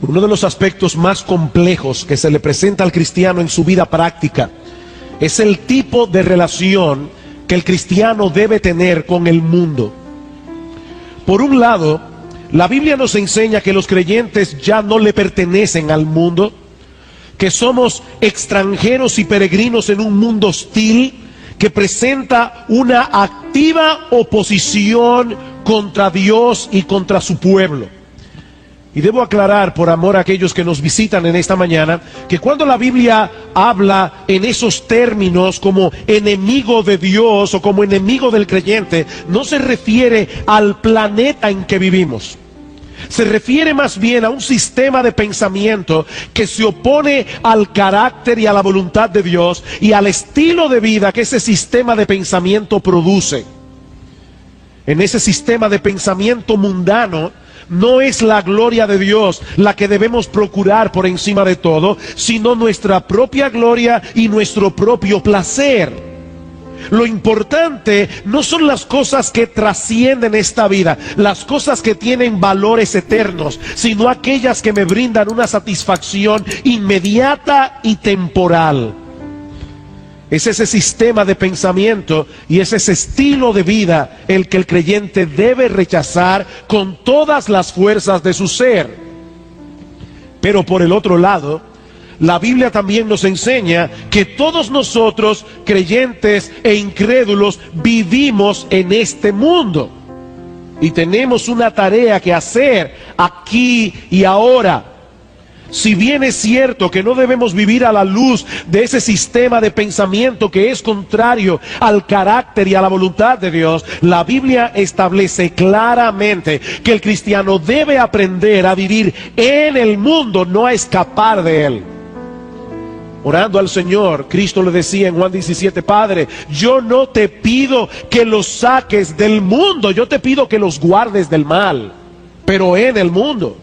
Speaker 2: Uno de los aspectos más complejos que se le presenta al cristiano en su vida práctica es el tipo de relación que el cristiano debe tener con el mundo. Por un lado, la Biblia nos enseña que los creyentes ya no le pertenecen al mundo, que somos extranjeros y peregrinos en un mundo hostil que presenta una activa oposición contra Dios y contra su pueblo. Y debo aclarar, por amor a aquellos que nos visitan en esta mañana, que cuando la Biblia habla en esos términos como enemigo de Dios o como enemigo del creyente, no se refiere al planeta en que vivimos. Se refiere más bien a un sistema de pensamiento que se opone al carácter y a la voluntad de Dios y al estilo de vida que ese sistema de pensamiento produce. En ese sistema de pensamiento mundano, no es la gloria de Dios la que debemos procurar por encima de todo, sino nuestra propia gloria y nuestro propio placer. Lo importante no son las cosas que trascienden esta vida, las cosas que tienen valores eternos, sino aquellas que me brindan una satisfacción inmediata y temporal. Es ese sistema de pensamiento y es ese estilo de vida el que el creyente debe rechazar con todas las fuerzas de su ser. Pero por el otro lado, la Biblia también nos enseña que todos nosotros, creyentes e incrédulos, vivimos en este mundo y tenemos una tarea que hacer aquí y ahora. Si bien es cierto que no debemos vivir a la luz de ese sistema de pensamiento que es contrario al carácter y a la voluntad de Dios, la Biblia establece claramente que el cristiano debe aprender a vivir en el mundo, no a escapar de él. Orando al Señor, Cristo le decía en Juan 17, Padre, yo no te pido que los saques del mundo, yo te pido que los guardes del mal, pero en el mundo.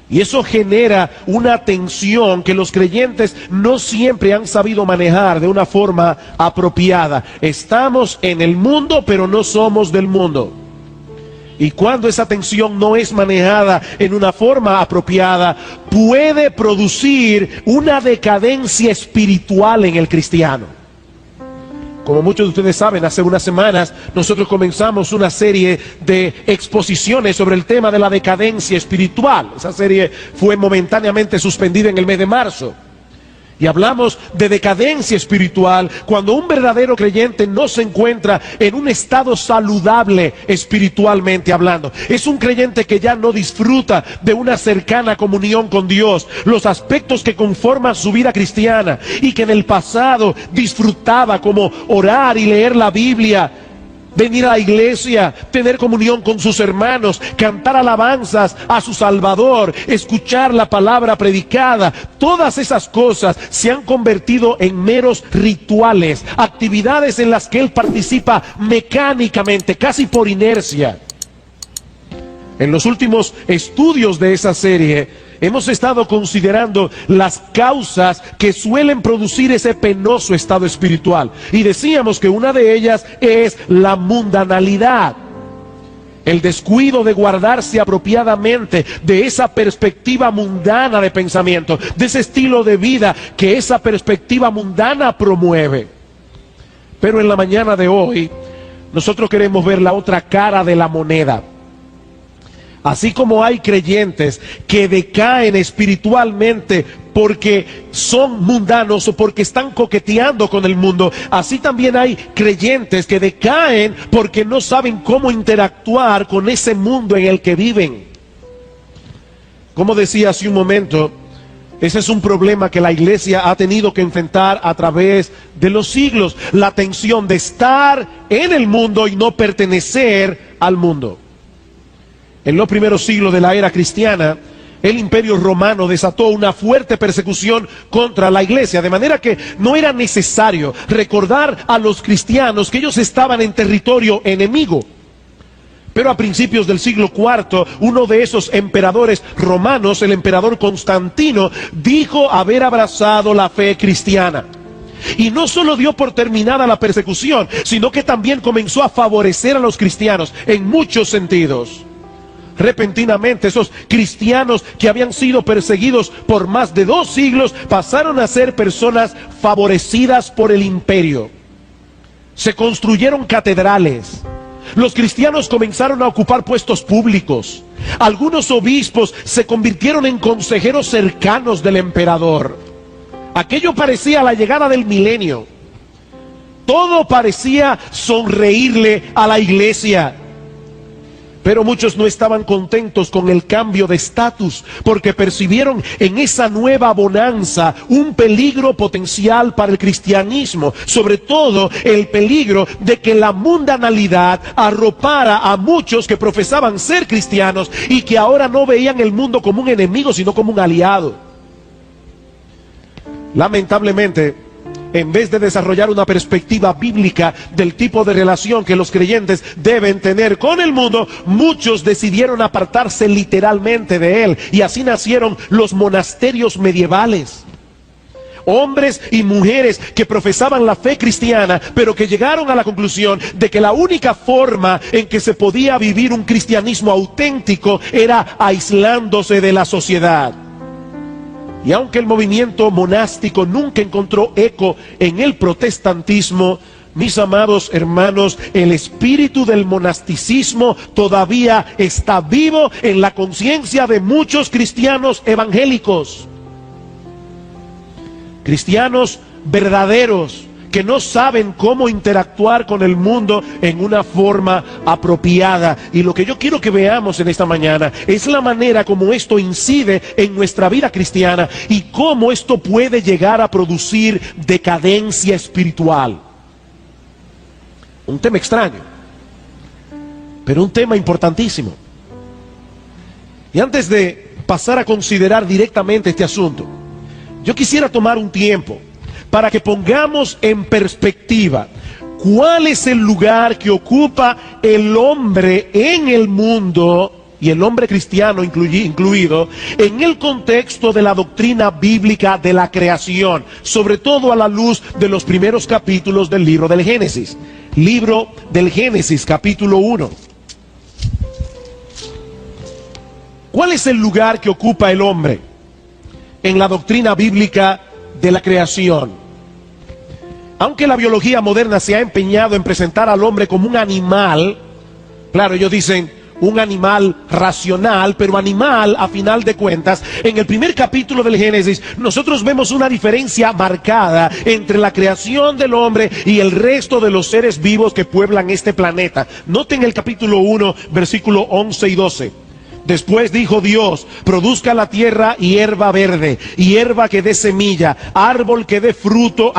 Speaker 2: Y eso genera una tensión que los creyentes no siempre han sabido manejar de una forma apropiada. Estamos en el mundo, pero no somos del mundo. Y cuando esa tensión no es manejada en una forma apropiada, puede producir una decadencia espiritual en el cristiano. Como muchos de ustedes saben, hace unas semanas nosotros comenzamos una serie de exposiciones sobre el tema de la decadencia espiritual. Esa serie fue momentáneamente suspendida en el mes de marzo. Y hablamos de decadencia espiritual cuando un verdadero creyente no se encuentra en un estado saludable espiritualmente hablando. Es un creyente que ya no disfruta de una cercana comunión con Dios, los aspectos que conforman su vida cristiana, y que en el pasado disfrutaba, como orar y leer la Biblia, venir a la iglesia, tener comunión con sus hermanos, cantar alabanzas a su Salvador, escuchar la palabra predicada. Todas esas cosas se han convertido en meros rituales, actividades en las que él participa mecánicamente, casi por inercia. En los últimos estudios de esa serie hemos estado considerando las causas que suelen producir ese penoso estado espiritual. Y decíamos que una de ellas es la mundanalidad. El descuido de guardarse apropiadamente de esa perspectiva mundana de pensamiento, de ese estilo de vida que esa perspectiva mundana promueve. Pero en la mañana de hoy, nosotros queremos ver la otra cara de la moneda. Así como hay creyentes que decaen espiritualmente porque son mundanos o porque están coqueteando con el mundo, así también hay creyentes que decaen porque no saben cómo interactuar con ese mundo en el que viven. Como decía hace un momento, ese es un problema que la iglesia ha tenido que enfrentar a través de los siglos. La tensión de estar en el mundo y no pertenecer al mundo. En los primeros siglos de la era cristiana, el Imperio Romano desató una fuerte persecución contra la iglesia, de manera que no era necesario recordar a los cristianos que ellos estaban en territorio enemigo. Pero a principios del siglo IV, uno de esos emperadores romanos, el emperador Constantino, dijo haber abrazado la fe cristiana. Y no solo dio por terminada la persecución, sino que también comenzó a favorecer a los cristianos en muchos sentidos. Repentinamente, esos cristianos que habían sido perseguidos por más de 2 siglos pasaron a ser personas favorecidas por el imperio. Se construyeron catedrales. Los cristianos comenzaron a ocupar puestos públicos. Algunos obispos se convirtieron en consejeros cercanos del emperador. Aquello parecía la llegada del milenio. Todo parecía sonreírle a la iglesia. Pero muchos no estaban contentos con el cambio de estatus, porque percibieron en esa nueva bonanza un peligro potencial para el cristianismo, sobre todo el peligro de que la mundanalidad arropara a muchos que profesaban ser cristianos y que ahora no veían el mundo como un enemigo, sino como un aliado. Lamentablemente, en vez de desarrollar una perspectiva bíblica del tipo de relación que los creyentes deben tener con el mundo, muchos decidieron apartarse literalmente de él, y así nacieron los monasterios medievales. Hombres y mujeres que profesaban la fe cristiana, pero que llegaron a la conclusión de que la única forma en que se podía vivir un cristianismo auténtico era aislándose de la sociedad. Y aunque el movimiento monástico nunca encontró eco en el protestantismo, mis amados hermanos, el espíritu del monasticismo todavía está vivo en la conciencia de muchos cristianos evangélicos. Cristianos verdaderos que no saben cómo interactuar con el mundo en una forma apropiada. Y lo que yo quiero que veamos en esta mañana es la manera como esto incide en nuestra vida cristiana y cómo esto puede llegar a producir decadencia espiritual. Un tema extraño, pero un tema importantísimo. Y antes de pasar a considerar directamente este asunto, yo quisiera tomar un tiempo para que pongamos en perspectiva cuál es el lugar que ocupa el hombre en el mundo, y el hombre cristiano incluido, en el contexto de la doctrina bíblica de la creación, sobre todo a la luz de los primeros capítulos del libro del Génesis. Libro del Génesis, capítulo 1. ¿Cuál es el lugar que ocupa el hombre en la doctrina bíblica de la creación? Aunque la biología moderna se ha empeñado en presentar al hombre como un animal, claro, ellos dicen un animal racional, pero animal a final de cuentas, en el primer capítulo del Génesis nosotros vemos una diferencia marcada entre la creación del hombre y el resto de los seres vivos que pueblan este planeta. Noten el capítulo 1, versículo 11 y 12. Después dijo Dios: produzca la tierra hierba verde, hierba que dé semilla, árbol de fruto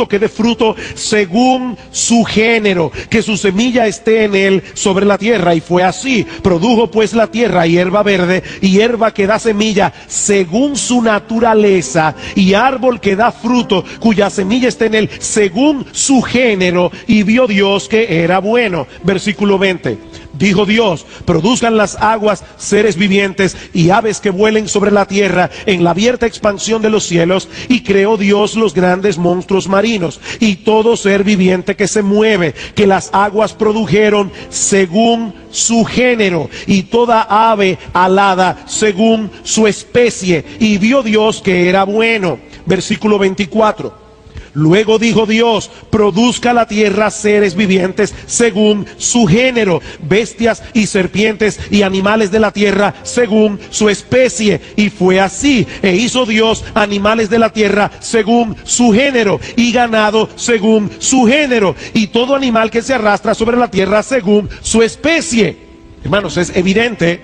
Speaker 2: que dé fruto según su género, que su semilla esté en él sobre la tierra. Y fue así. Produjo pues la tierra hierba verde, hierba que da semilla según su naturaleza, y árbol que da fruto cuya semilla esté en él según su género. Y vio Dios que era bueno. Versículo 20. Dijo Dios: produzcan las aguas seres vivientes y aves que vuelen sobre la tierra en la abierta expansión de los cielos. Y creó Dios los grandes monstruos marinos y todo ser viviente que se mueve, que las aguas produjeron según su género, y toda ave alada según su especie. Y vio Dios que era bueno. Versículo 24. Luego dijo Dios: produzca la tierra seres vivientes según su género, bestias y serpientes y animales de la tierra según su especie. Y fue así. E hizo Dios animales de la tierra según su género, y ganado según su género, y todo animal que se arrastra sobre la tierra según su especie. Hermanos, es evidente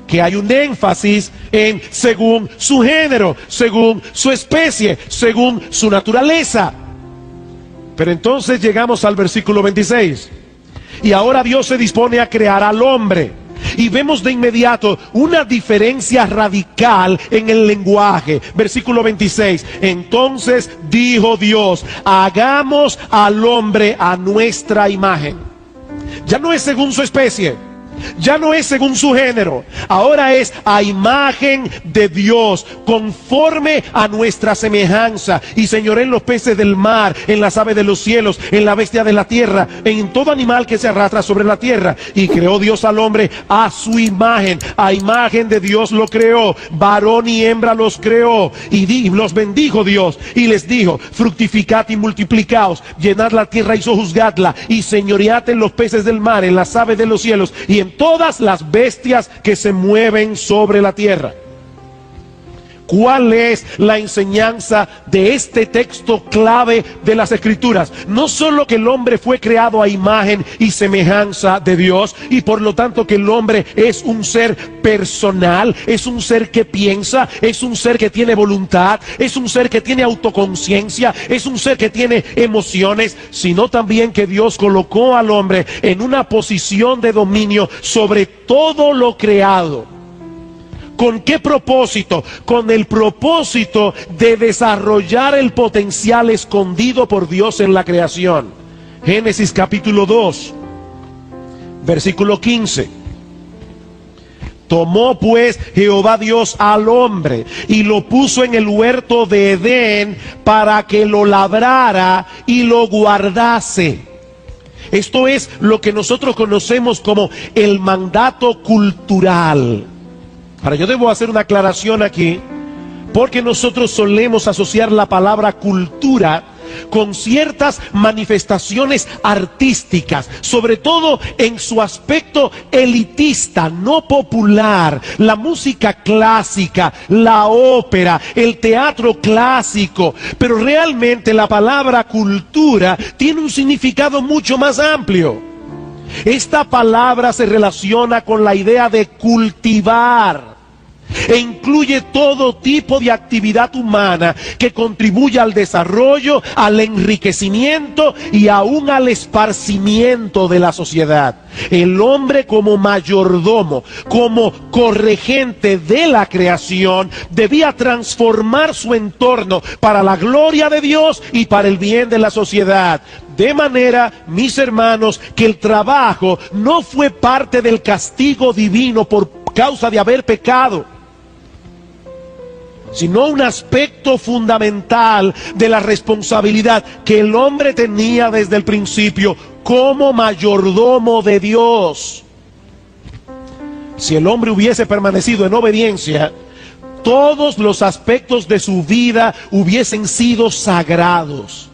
Speaker 2: que hay un énfasis en según su género, según su especie, según su naturaleza. Pero entonces llegamos al versículo 26. Y ahora Dios se dispone a crear al hombre. Y vemos de inmediato una diferencia radical en el lenguaje. Versículo 26. Entonces dijo Dios, hagamos al hombre a nuestra imagen. Ya no es según su especie, ya no es según su género, ahora es a imagen de Dios, conforme a nuestra semejanza, y señoré en los peces del mar, en las aves de los cielos, en la bestia de la tierra, en todo animal que se arrastra sobre la tierra. Y creó Dios al hombre a su imagen, a imagen de Dios lo creó, varón y hembra los creó, y los bendijo Dios, y les dijo, fructificad y multiplicaos, llenad la tierra y sojuzgadla, y señoread en los peces del mar, en las aves de los cielos, y en todas las bestias que se mueven sobre la tierra. ¿Cuál es la enseñanza de este texto clave de las Escrituras? No solo que el hombre fue creado a imagen y semejanza de Dios, y por lo tanto que el hombre es un ser personal, es un ser que piensa, es un ser que tiene voluntad, es un ser que tiene autoconciencia, es un ser que tiene emociones, sino también que Dios colocó al hombre en una posición de dominio sobre todo lo creado. ¿Con qué propósito? Con el propósito de desarrollar el potencial escondido por Dios en la creación. Génesis capítulo 2, versículo 15. Tomó pues Jehová Dios al hombre y lo puso en el huerto de Edén para que lo labrara y lo guardase. Esto es lo que nosotros conocemos como el mandato cultural. Ahora yo debo hacer una aclaración aquí, porque nosotros solemos asociar la palabra cultura con ciertas manifestaciones artísticas, sobre todo en su aspecto elitista, no popular, la música clásica, la ópera, el teatro clásico. Pero realmente la palabra cultura tiene un significado mucho más amplio. Esta palabra se relaciona con la idea de cultivar e incluye todo tipo de actividad humana que contribuya al desarrollo, al enriquecimiento y aún al esparcimiento de la sociedad. El hombre como mayordomo, como corregente de la creación, debía transformar su entorno para la gloria de Dios y para el bien de la sociedad. De manera, mis hermanos, que el trabajo no fue parte del castigo divino por causa de haber pecado, sino un aspecto fundamental de la responsabilidad que el hombre tenía desde el principio como mayordomo de Dios. Si el hombre hubiese permanecido en obediencia, todos los aspectos de su vida hubiesen sido sagrados.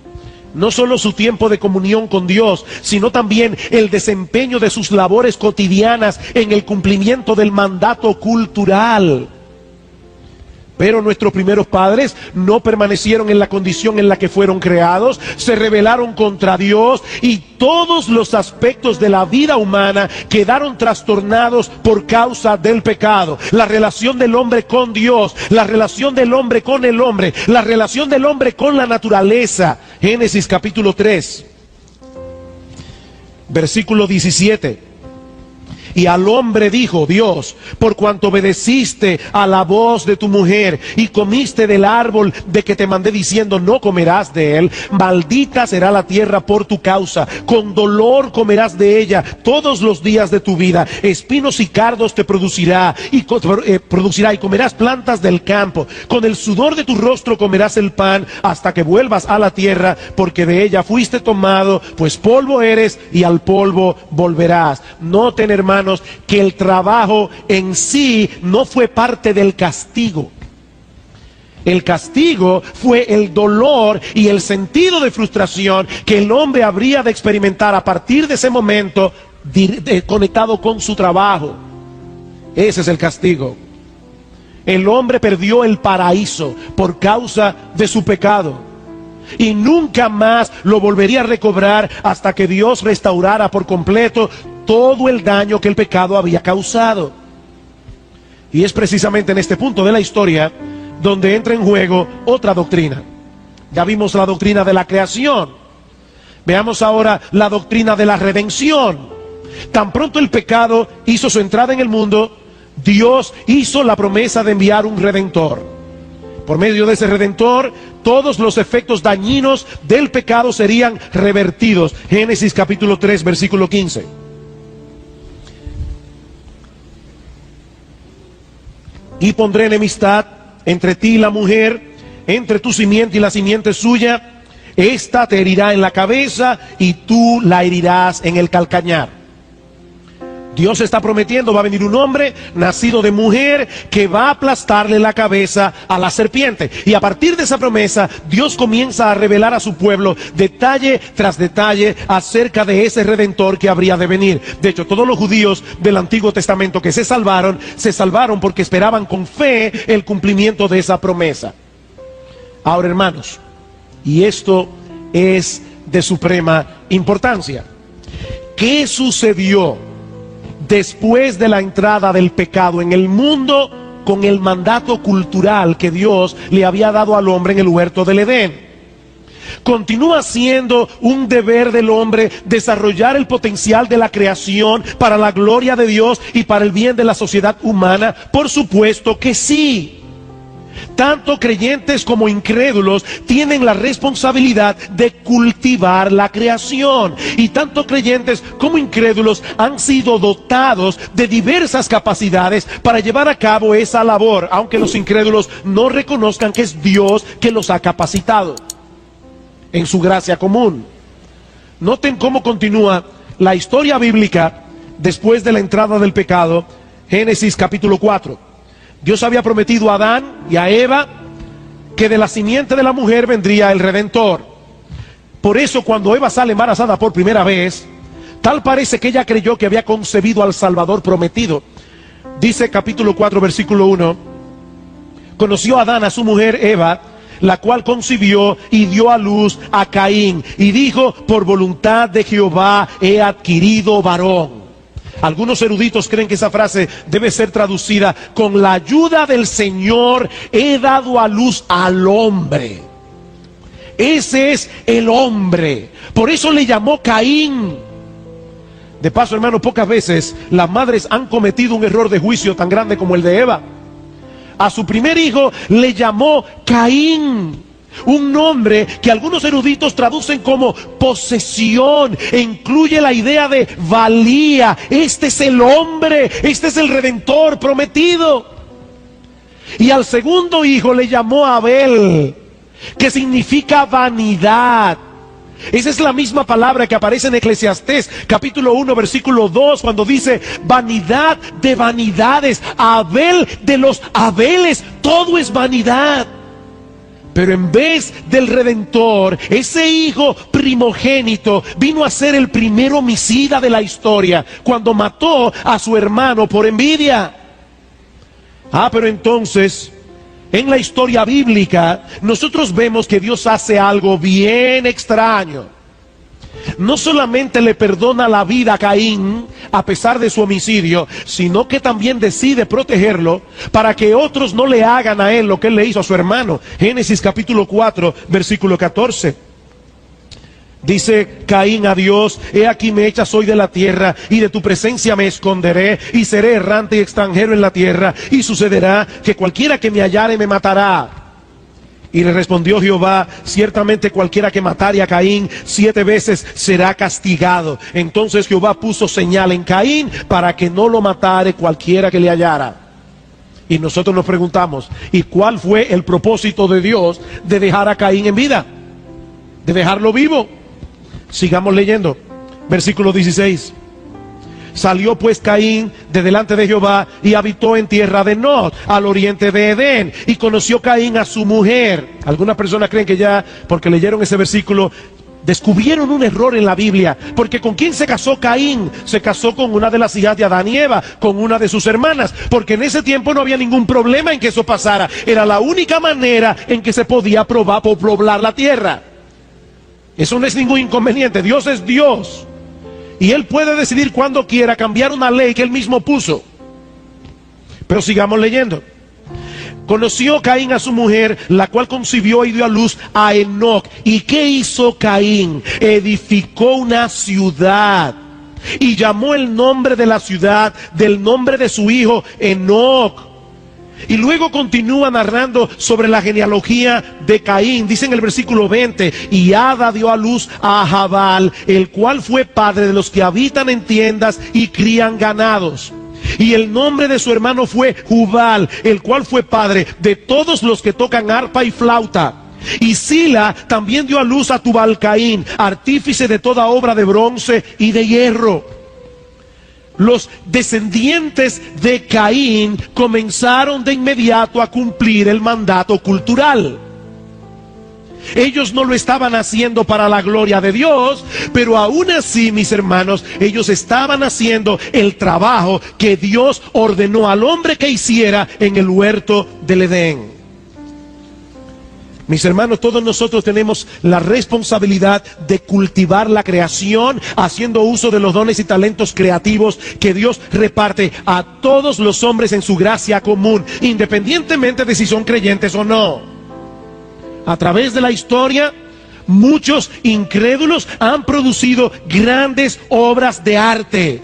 Speaker 2: No solo su tiempo de comunión con Dios, sino también el desempeño de sus labores cotidianas en el cumplimiento del mandato cultural. Pero nuestros primeros padres no permanecieron en la condición en la que fueron creados, se rebelaron contra Dios y todos los aspectos de la vida humana quedaron trastornados por causa del pecado. La relación del hombre con Dios, la relación del hombre con el hombre, la relación del hombre con la naturaleza. Génesis capítulo 3, versículo 17. Y al hombre dijo Dios, por cuanto obedeciste a la voz de tu mujer y comiste del árbol de que te mandé diciendo no comerás de él, maldita será la tierra por tu causa, con dolor comerás de ella todos los días de tu vida, espinos y cardos te producirá y comerás plantas del campo, con el sudor de tu rostro comerás el pan hasta que vuelvas a la tierra, porque de ella fuiste tomado, pues polvo eres y al polvo volverás. Noten, hermanos, que el trabajo en sí no fue parte del castigo. El castigo fue el dolor y el sentido de frustración que el hombre habría de experimentar a partir de ese momento conectado con su trabajo. Ese es el castigo. El hombre perdió el paraíso por causa de su pecado y nunca más lo volvería a recobrar hasta que Dios restaurara por completo todo el daño que el pecado había causado. Y es precisamente en este punto de la historia donde entra en juego otra doctrina. Ya vimos la doctrina de la creación. Veamos ahora la doctrina de la redención. Tan pronto el pecado hizo su entrada en el mundo, Dios hizo la promesa de enviar un redentor. Por medio de ese redentor, todos los efectos dañinos del pecado serían revertidos. Génesis capítulo 3, versículo 15. Y pondré enemistad entre ti y la mujer, entre tu simiente y la simiente suya. Esta te herirá en la cabeza y tú la herirás en el calcañar. Dios está prometiendo, va a venir un hombre nacido de mujer que va a aplastarle la cabeza a la serpiente. Y a partir de esa promesa, Dios comienza a revelar a su pueblo detalle tras detalle acerca de ese redentor que habría de venir. De hecho, todos los judíos del Antiguo Testamento que se salvaron porque esperaban con fe el cumplimiento de esa promesa. Ahora, hermanos, y esto es de suprema importancia, ¿qué sucedió después de la entrada del pecado en el mundo con el mandato cultural que Dios le había dado al hombre en el huerto del Edén? Continúa siendo un deber del hombre desarrollar el potencial de la creación para la gloria de Dios y para el bien de la sociedad humana. Por supuesto que sí. Tanto creyentes como incrédulos tienen la responsabilidad de cultivar la creación. Y tanto creyentes como incrédulos han sido dotados de diversas capacidades para llevar a cabo esa labor, aunque los incrédulos no reconozcan que es Dios que los ha capacitado en su gracia común. Noten cómo continúa la historia bíblica después de la entrada del pecado. Génesis capítulo 4. Dios había prometido a Adán y a Eva que de la simiente de la mujer vendría el Redentor. Por eso cuando Eva sale embarazada por primera vez, tal parece que ella creyó que había concebido al Salvador prometido. Dice capítulo 4 versículo 1: conoció Adán a su mujer Eva, la cual concibió y dio a luz a Caín, y dijo: por voluntad de Jehová he adquirido varón. Algunos eruditos creen que esa frase debe ser traducida: con la ayuda del Señor he dado a luz al hombre. Ese es el hombre. Por eso le llamó Caín. De paso, hermano, pocas veces las madres han cometido un error de juicio tan grande como el de Eva. A su primer hijo le llamó Caín, un nombre que algunos eruditos traducen como posesión, e incluye la idea de valía. Este es el hombre, este es el redentor prometido. Y al segundo hijo le llamó Abel, que significa vanidad. Esa es la misma palabra que aparece en Eclesiastés capítulo 1 versículo 2, cuando dice: vanidad de vanidades, Abel de los Abeles, todo es vanidad. Pero en vez del Redentor, ese hijo primogénito vino a ser el primer homicida de la historia, cuando mató a su hermano por envidia. Pero entonces, en la historia bíblica, nosotros vemos que Dios hace algo bien extraño. No solamente le perdona la vida a Caín a pesar de su homicidio, sino que también decide protegerlo para que otros no le hagan a él lo que él le hizo a su hermano. Génesis capítulo 4 versículo 14. Dice Caín a Dios: he aquí me echas hoy de la tierra, y de tu presencia me esconderé, y seré errante y extranjero en la tierra, y sucederá que cualquiera que me hallare me matará. Y le respondió Jehová: ciertamente cualquiera que matare a Caín 7 veces será castigado. Entonces Jehová puso señal en Caín para que no lo matare cualquiera que le hallara. Y nosotros nos preguntamos: ¿y cuál fue el propósito de Dios de dejar a Caín en vida? ¿De dejarlo vivo? Sigamos leyendo. Versículo 16. Salió pues Caín de delante de Jehová y habitó en tierra de Nod, al oriente de Edén, y conoció Caín a su mujer. Algunas personas creen que ya, porque leyeron ese versículo, descubrieron un error en la Biblia, porque ¿con quién se casó Caín? Se casó con una de las hijas de Adán y Eva, con una de sus hermanas, porque en ese tiempo no había ningún problema en que eso pasara. Era la única manera en que se podía poblar la tierra. Eso no es ningún inconveniente. Dios es Dios, y Él puede decidir cuando quiera cambiar una ley que Él mismo puso. Pero sigamos leyendo. Conoció Caín a su mujer, la cual concibió y dio a luz a Enoc. ¿Y qué hizo Caín? Edificó una ciudad y llamó el nombre de la ciudad del nombre de su hijo Enoc. Y luego continúa narrando sobre la genealogía de Caín. Dice en el versículo 20: y Ada dio a luz a Jabal, el cual fue padre de los que habitan en tiendas y crían ganados. Y el nombre de su hermano fue Jubal, el cual fue padre de todos los que tocan arpa y flauta. Y Sila también dio a luz a Tubal Caín, artífice de toda obra de bronce y de hierro. Los descendientes de Caín comenzaron de inmediato a cumplir el mandato cultural. Ellos no lo estaban haciendo para la gloria de Dios, pero aún así, mis hermanos, ellos estaban haciendo el trabajo que Dios ordenó al hombre que hiciera en el huerto del Edén. Mis hermanos, todos nosotros tenemos la responsabilidad de cultivar la creación, haciendo uso de los dones y talentos creativos que Dios reparte a todos los hombres en su gracia común, independientemente de si son creyentes o no. A través de la historia, muchos incrédulos han producido grandes obras de arte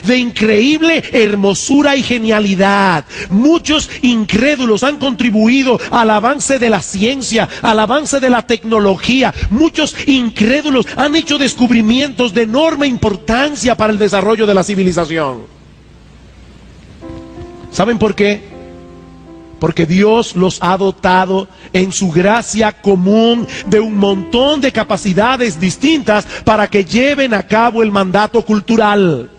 Speaker 2: de increíble hermosura y genialidad. Muchos incrédulos han contribuido al avance de la ciencia, al avance de la tecnología. Muchos incrédulos han hecho descubrimientos de enorme importancia para el desarrollo de la civilización. ¿Saben por qué? Porque Dios los ha dotado en su gracia común de un montón de capacidades distintas para que lleven a cabo el mandato cultural.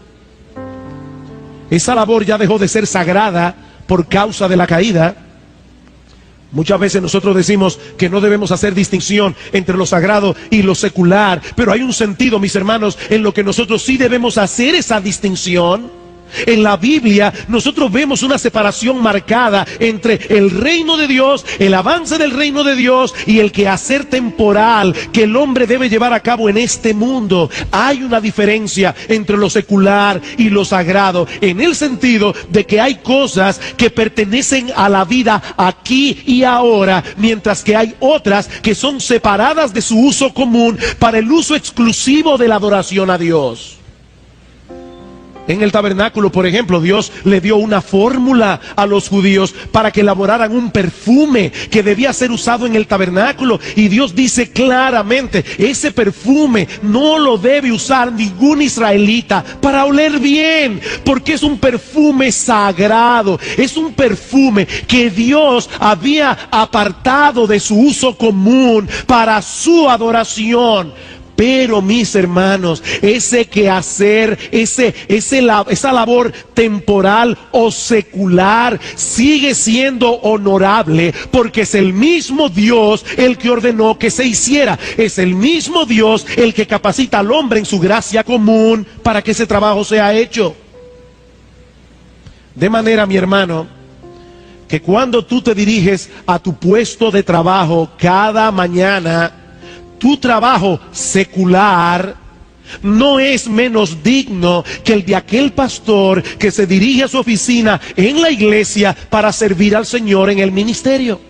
Speaker 2: Esa labor ya dejó de ser sagrada por causa de la caída. Muchas veces nosotros decimos que no debemos hacer distinción entre lo sagrado y lo secular, pero hay un sentido, mis hermanos, en lo que nosotros sí debemos hacer esa distinción. En la Biblia nosotros vemos una separación marcada entre el reino de Dios, el avance del reino de Dios y el quehacer temporal que el hombre debe llevar a cabo en este mundo. Hay una diferencia entre lo secular y lo sagrado, en el sentido de que hay cosas que pertenecen a la vida aquí y ahora, mientras que hay otras que son separadas de su uso común para el uso exclusivo de la adoración a Dios. En el tabernáculo, por ejemplo, Dios le dio una fórmula a los judíos para que elaboraran un perfume que debía ser usado en el tabernáculo. Y Dios dice claramente, ese perfume no lo debe usar ningún israelita para oler bien, porque es un perfume sagrado, es un perfume que Dios había apartado de su uso común para su adoración. Pero mis hermanos, ese quehacer, esa labor temporal o secular sigue siendo honorable, porque es el mismo Dios el que ordenó que se hiciera. Es el mismo Dios el que capacita al hombre en su gracia común para que ese trabajo sea hecho. De manera, mi hermano, que cuando tú te diriges a tu puesto de trabajo cada mañana, tu trabajo secular no es menos digno que el de aquel pastor que se dirige a su oficina en la iglesia para servir al Señor en el ministerio.